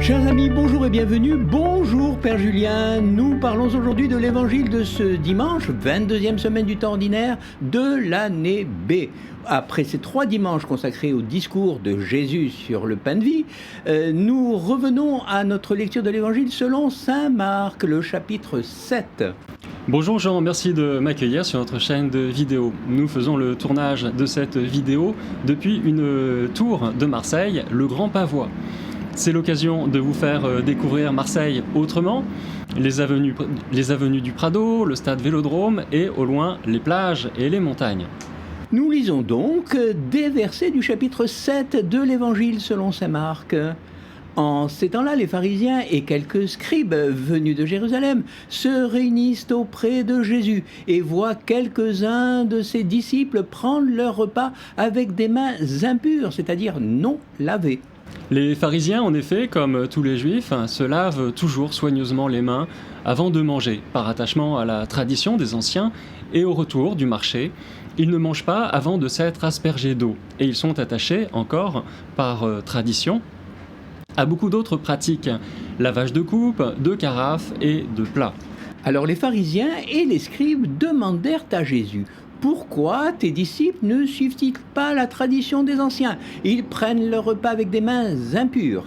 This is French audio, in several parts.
Chers amis, bonjour et bienvenue. Bonjour Père Julien. Nous parlons aujourd'hui de l'évangile de ce dimanche, 22e semaine du temps ordinaire de l'année B. Après ces 3 dimanches consacrés au discours de Jésus sur le pain de vie, nous revenons à notre lecture de l'évangile selon saint Marc, le chapitre 7. Bonjour Jean, merci de m'accueillir sur notre chaîne de vidéo. Nous faisons le tournage de cette vidéo depuis une tour de Marseille, le Grand Pavois. C'est l'occasion de vous faire découvrir Marseille autrement, les avenues du Prado, le stade Vélodrome et au loin les plages et les montagnes. Nous lisons donc des versets du chapitre 7 de l'évangile selon saint Marc. En ces temps-là, les pharisiens et quelques scribes venus de Jérusalem se réunissent auprès de Jésus et voient quelques-uns de ses disciples prendre leur repas avec des mains impures, c'est-à-dire non lavées. Les pharisiens, en effet, comme tous les juifs, se lavent toujours soigneusement les mains avant de manger, par attachement à la tradition des anciens et au retour du marché. Ils ne mangent pas avant de s'être aspergés d'eau, et ils sont attachés encore, par tradition, à beaucoup d'autres pratiques, lavage de coupes, de carafes et de plats. Alors les pharisiens et les scribes demandèrent à Jésus: pourquoi tes disciples ne suivent-ils pas la tradition des anciens? Ils prennent leur repas avec des mains impures.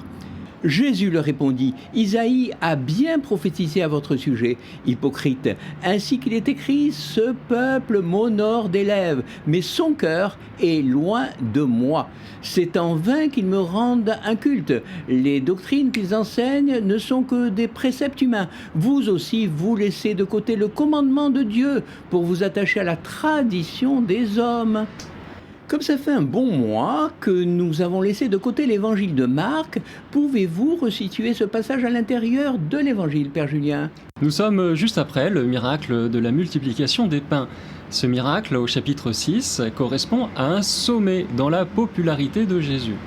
Jésus leur répondit: Isaïe a bien prophétisé à votre sujet, hypocrite. Ainsi qu'il est écrit, ce peuple m'honore des lèvres, mais son cœur est loin de moi. C'est en vain qu'ils me rendent un culte. Les doctrines qu'ils enseignent ne sont que des préceptes humains. Vous aussi, vous laissez de côté le commandement de Dieu pour vous attacher à la tradition des hommes. Comme ça fait un bon mois que nous avons laissé de côté l'évangile de Marc, pouvez-vous resituer ce passage à l'intérieur de l'évangile, Père Julien? Nous sommes juste après le miracle de la multiplication des pains. Ce miracle, au chapitre 6, correspond à un sommet dans la popularité de Jésus.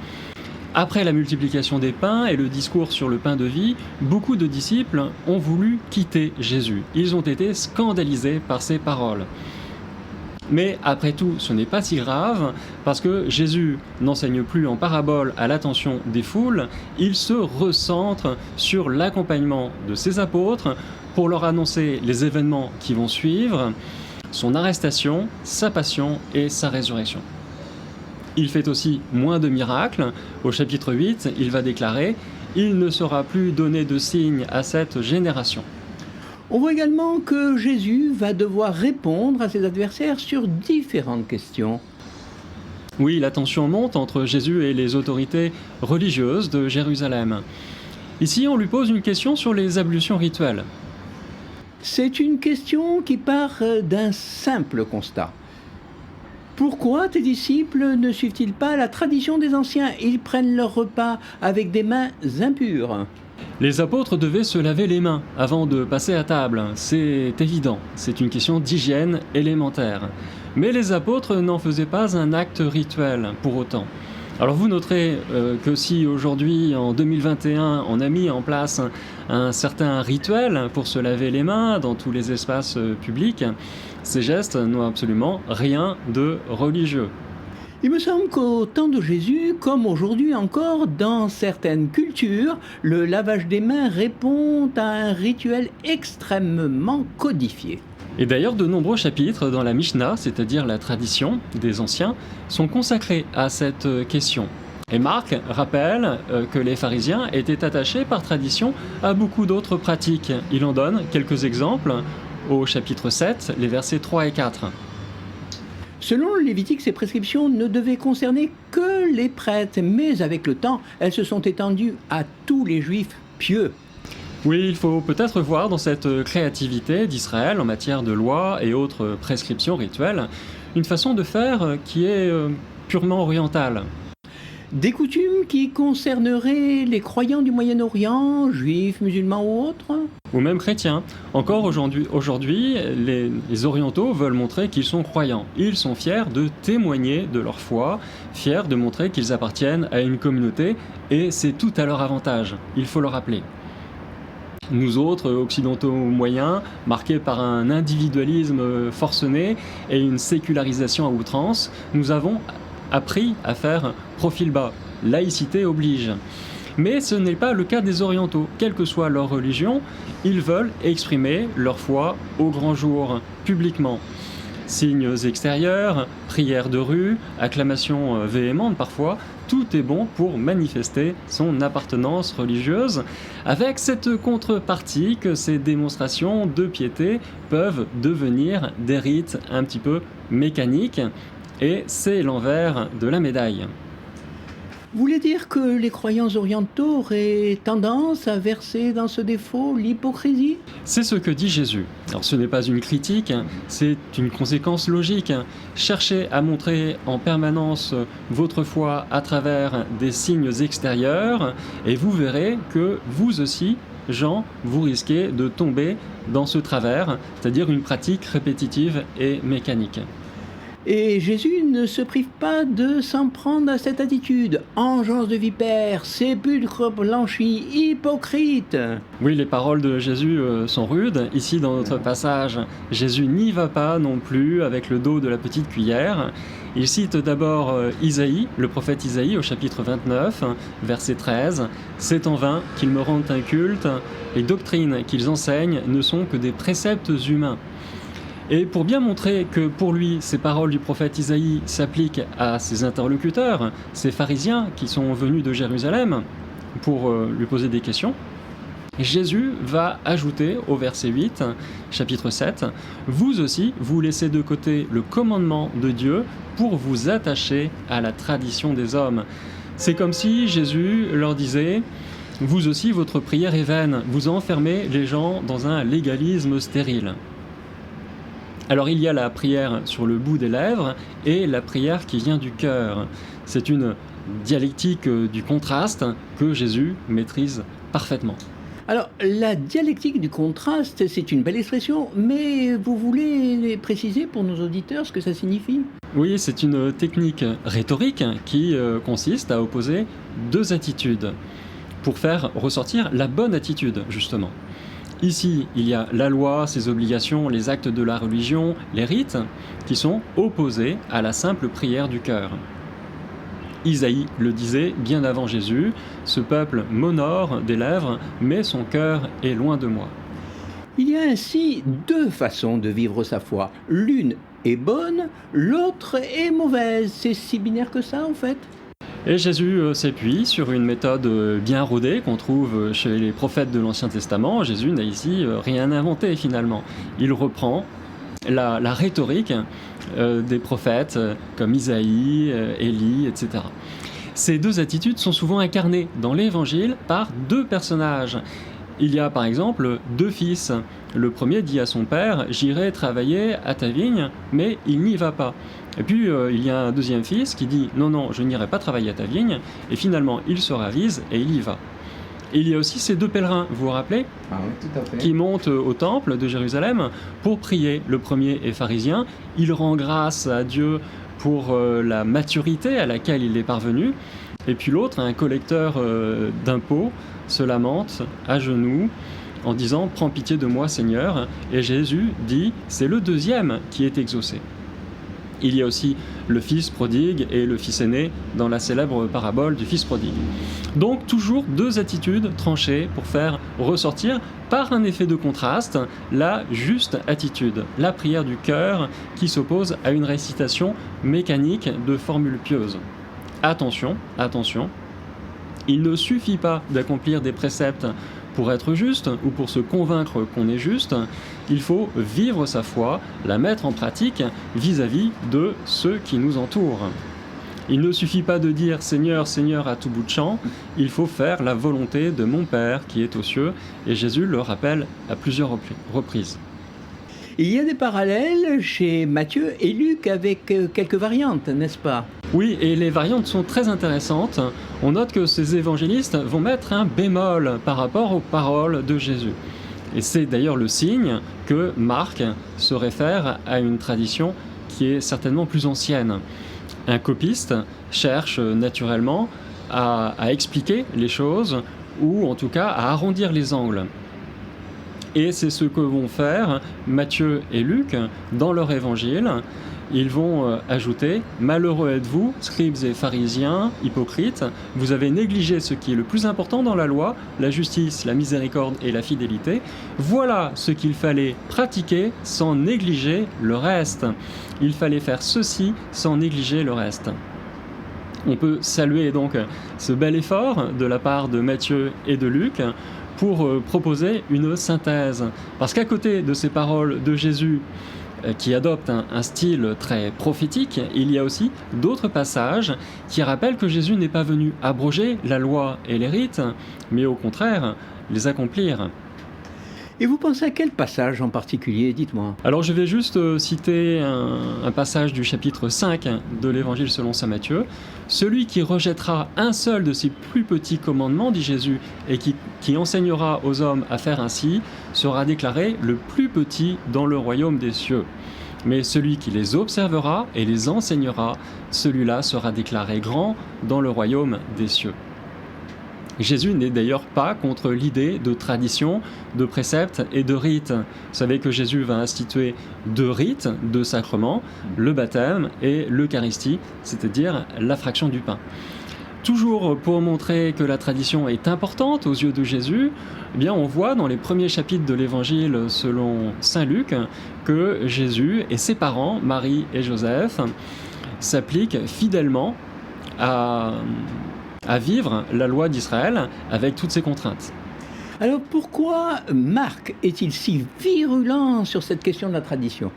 Après la multiplication des pains et le discours sur le pain de vie, beaucoup de disciples ont voulu quitter Jésus. Ils ont été scandalisés par ses paroles. Mais après tout, ce n'est pas si grave, parce que Jésus n'enseigne plus en parabole à l'attention des foules, il se recentre sur l'accompagnement de ses apôtres pour leur annoncer les événements qui vont suivre, son arrestation, sa passion et sa résurrection. Il fait aussi moins de miracles. Au chapitre 8, il va déclarer « Il ne sera plus donné de signe à cette génération ». On voit également que Jésus va devoir répondre à ses adversaires sur différentes questions. Oui, la tension monte entre Jésus et les autorités religieuses de Jérusalem. Ici, on lui pose une question sur les ablutions rituelles. C'est une question qui part d'un simple constat. Pourquoi tes disciples ne suivent-ils pas la tradition des anciens? Ils prennent leur repas avec des mains impures. Les apôtres devaient se laver les mains avant de passer à table, c'est évident, c'est une question d'hygiène élémentaire. Mais les apôtres n'en faisaient pas un acte rituel pour autant. Alors vous noterez que si aujourd'hui, en 2021, on a mis en place un certain rituel pour se laver les mains dans tous les espaces publics, ces gestes n'ont absolument rien de religieux. Il me semble qu'au temps de Jésus, comme aujourd'hui encore, dans certaines cultures, le lavage des mains répond à un rituel extrêmement codifié. Et d'ailleurs, de nombreux chapitres dans la Mishnah, c'est-à-dire la tradition des anciens, sont consacrés à cette question. Et Marc rappelle que les pharisiens étaient attachés par tradition à beaucoup d'autres pratiques. Il en donne quelques exemples au chapitre 7, les versets 3 et 4. Selon le Lévitique, ces prescriptions ne devaient concerner que les prêtres, mais avec le temps, elles se sont étendues à tous les juifs pieux. Oui, il faut peut-être voir dans cette créativité d'Israël en matière de loi et autres prescriptions rituelles, une façon de faire qui est purement orientale. Des coutumes qui concerneraient les croyants du Moyen-Orient, juifs, musulmans ou autres? Ou même chrétiens. Encore aujourd'hui, les orientaux veulent montrer qu'ils sont croyants. Ils sont fiers de témoigner de leur foi, fiers de montrer qu'ils appartiennent à une communauté, et c'est tout à leur avantage, il faut le rappeler. Nous autres, occidentaux moyens, marqués par un individualisme forcené et une sécularisation à outrance, nous avons appris à faire profil bas. Laïcité oblige. Mais ce n'est pas le cas des orientaux. Quelle que soit leur religion, ils veulent exprimer leur foi au grand jour, publiquement. Signes extérieurs, prières de rue, acclamations véhémentes parfois, tout est bon pour manifester son appartenance religieuse, avec cette contrepartie que ces démonstrations de piété peuvent devenir des rites un petit peu mécaniques, et c'est l'envers de la médaille. Vous voulez dire que les croyants orientaux auraient tendance à verser dans ce défaut l'hypocrisie? C'est ce que dit Jésus. Alors ce n'est pas une critique, c'est une conséquence logique. Cherchez à montrer en permanence votre foi à travers des signes extérieurs et vous verrez que vous aussi, Jean, vous risquez de tomber dans ce travers, c'est-à-dire une pratique répétitive et mécanique. Et Jésus ne se prive pas de s'en prendre à cette attitude. Engeance de vipère, sépulcre blanchi, hypocrite. Oui, les paroles de Jésus sont rudes. Ici, dans notre passage, Jésus n'y va pas non plus avec le dos de la petite cuillère. Il cite d'abord Isaïe, le prophète Isaïe, au chapitre 29, verset 13. « C'est en vain qu'ils me rendent un culte. Les doctrines qu'ils enseignent ne sont que des préceptes humains. » Et pour bien montrer que pour lui, ces paroles du prophète Isaïe s'appliquent à ses interlocuteurs, ces pharisiens qui sont venus de Jérusalem pour lui poser des questions, Jésus va ajouter au verset 8, chapitre 7, « Vous aussi, vous laissez de côté le commandement de Dieu pour vous attacher à la tradition des hommes. » C'est comme si Jésus leur disait « Vous aussi, votre prière est vaine, vous enfermez les gens dans un légalisme stérile. » Alors il y a la prière sur le bout des lèvres et la prière qui vient du cœur. C'est une dialectique du contraste que Jésus maîtrise parfaitement. Alors, la dialectique du contraste, c'est une belle expression, mais vous voulez préciser pour nos auditeurs ce que ça signifie? Oui, c'est une technique rhétorique qui consiste à opposer deux attitudes pour faire ressortir la bonne attitude, justement. Ici, il y a la loi, ses obligations, les actes de la religion, les rites, qui sont opposés à la simple prière du cœur. Isaïe le disait bien avant Jésus, « Ce peuple m'honore des lèvres, mais son cœur est loin de moi. » Il y a ainsi deux façons de vivre sa foi. L'une est bonne, l'autre est mauvaise. C'est si binaire que ça, en fait? Et Jésus s'appuie sur une méthode bien rodée qu'on trouve chez les prophètes de l'Ancien Testament. Jésus n'a ici rien inventé finalement. Il reprend la rhétorique des prophètes comme Isaïe, Élie, etc. Ces deux attitudes sont souvent incarnées dans l'Évangile par deux personnages. Il y a par exemple deux fils. Le premier dit à son père « J'irai travailler à ta vigne », mais il n'y va pas. Et puis il y a un deuxième fils qui dit « Non, non, je n'irai pas travailler à ta vigne », et finalement il se ravise et il y va. Et il y a aussi ces deux pèlerins, vous vous rappelez, tout à fait. Qui montent au temple de Jérusalem pour prier. Le premier est pharisien, il rend grâce à Dieu pour la maturité à laquelle il est parvenu, et puis l'autre, un collecteur d'impôts, se lamente à genoux en disant « Prends pitié de moi, Seigneur », et Jésus dit « C'est le deuxième qui est exaucé ». Il y a aussi le fils prodigue et le fils aîné dans la célèbre parabole du fils prodigue. Donc toujours deux attitudes tranchées pour faire ressortir par un effet de contraste la juste attitude, la prière du cœur qui s'oppose à une récitation mécanique de formules pieuses. Attention, attention, il ne suffit pas d'accomplir des préceptes pour être juste ou pour se convaincre qu'on est juste, il faut vivre sa foi, la mettre en pratique vis-à-vis de ceux qui nous entourent. Il ne suffit pas de dire « Seigneur, Seigneur » à tout bout de champ, il faut faire la volonté de mon Père qui est aux cieux, et Jésus le rappelle à plusieurs reprises. Il y a des parallèles chez Matthieu et Luc avec quelques variantes, n'est-ce pas? Oui, et les variantes sont très intéressantes. On note que ces évangélistes vont mettre un bémol par rapport aux paroles de Jésus. Et c'est d'ailleurs le signe que Marc se réfère à une tradition qui est certainement plus ancienne. Un copiste cherche naturellement à expliquer les choses, ou en tout cas à arrondir les angles. Et c'est ce que vont faire Matthieu et Luc dans leur évangile. ils vont ajouter « Malheureux êtes-vous, scribes et pharisiens, hypocrites, vous avez négligé ce qui est le plus important dans la loi, la justice, la miséricorde et la fidélité. Voilà ce qu'il fallait pratiquer sans négliger le reste. Il fallait faire ceci sans négliger le reste. » On peut saluer donc ce bel effort de la part de Matthieu et de Luc pour proposer une synthèse. Parce qu'à côté de ces paroles de Jésus qui adoptent un style très prophétique, il y a aussi d'autres passages qui rappellent que Jésus n'est pas venu abroger la loi et les rites, mais au contraire les accomplir. Et vous pensez à quel passage en particulier? Dites-moi. Alors je vais juste citer un passage du chapitre 5 de l'Évangile selon saint Matthieu. « Celui qui rejettera un seul de ces plus petits commandements, dit Jésus, et qui enseignera aux hommes à faire ainsi, sera déclaré le plus petit dans le royaume des cieux. Mais celui qui les observera et les enseignera, celui-là sera déclaré grand dans le royaume des cieux. » Jésus n'est d'ailleurs pas contre l'idée de tradition, de préceptes et de rites. Vous savez que Jésus va instituer 2 rites, 2 sacrements, le baptême et l'Eucharistie, c'est-à-dire la fraction du pain. Toujours pour montrer que la tradition est importante aux yeux de Jésus, eh bien on voit dans les premiers chapitres de l'Évangile selon saint Luc que Jésus et ses parents, Marie et Joseph, s'appliquent fidèlement à vivre la loi d'Israël avec toutes ses contraintes. Alors pourquoi Marc est-il si virulent sur cette question de la tradition?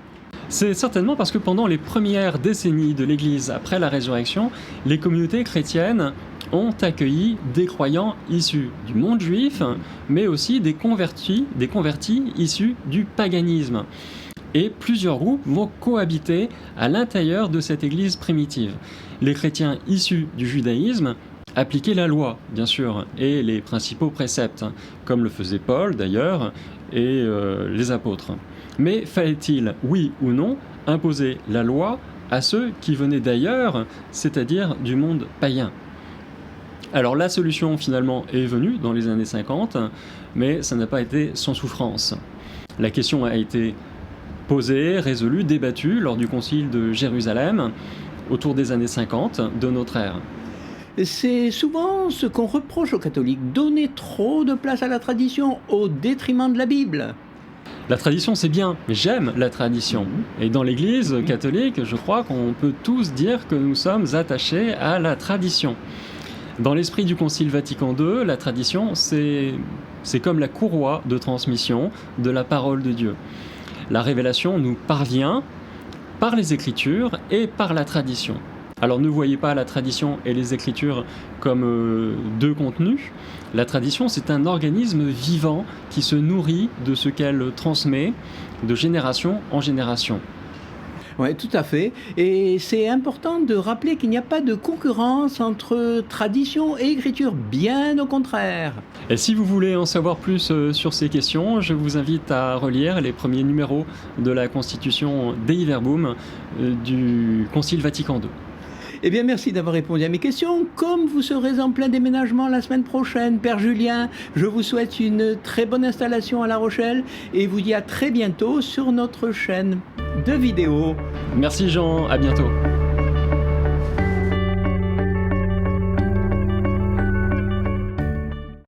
C'est certainement parce que pendant les premières décennies de l'Église après la résurrection, les communautés chrétiennes ont accueilli des croyants issus du monde juif, mais aussi des convertis issus du paganisme. Et plusieurs groupes vont cohabiter à l'intérieur de cette Église primitive. Les chrétiens issus du judaïsme appliquer la loi, bien sûr, et les principaux préceptes, comme le faisait Paul d'ailleurs, et les apôtres. Mais fallait-il, oui ou non, imposer la loi à ceux qui venaient d'ailleurs, c'est-à-dire du monde païen? Alors la solution finalement est venue dans les années 50, mais ça n'a pas été sans souffrance. La question a été posée, résolue, débattue lors du concile de Jérusalem, autour des années 50 de notre ère. C'est souvent ce qu'on reproche aux catholiques, donner trop de place à la tradition au détriment de la Bible. La tradition, c'est bien, j'aime la tradition. Et dans l'Église catholique, je crois qu'on peut tous dire que nous sommes attachés à la tradition. Dans l'esprit du Concile Vatican II, la tradition, c'est comme la courroie de transmission de la parole de Dieu. La révélation nous parvient par les Écritures et par la tradition. Alors ne voyez pas la tradition et les Écritures comme 2 contenus. La tradition, c'est un organisme vivant qui se nourrit de ce qu'elle transmet de génération en génération. Oui, tout à fait. Et c'est important de rappeler qu'il n'y a pas de concurrence entre tradition et écriture, bien au contraire. Et si vous voulez en savoir plus sur ces questions, je vous invite à relire les premiers numéros de la Constitution Dei Verbum du Concile Vatican II. Eh bien, merci d'avoir répondu à mes questions. Comme vous serez en plein déménagement la semaine prochaine, Père Julien, je vous souhaite une très bonne installation à La Rochelle et vous dis à très bientôt sur notre chaîne de vidéos. Merci Jean, à bientôt.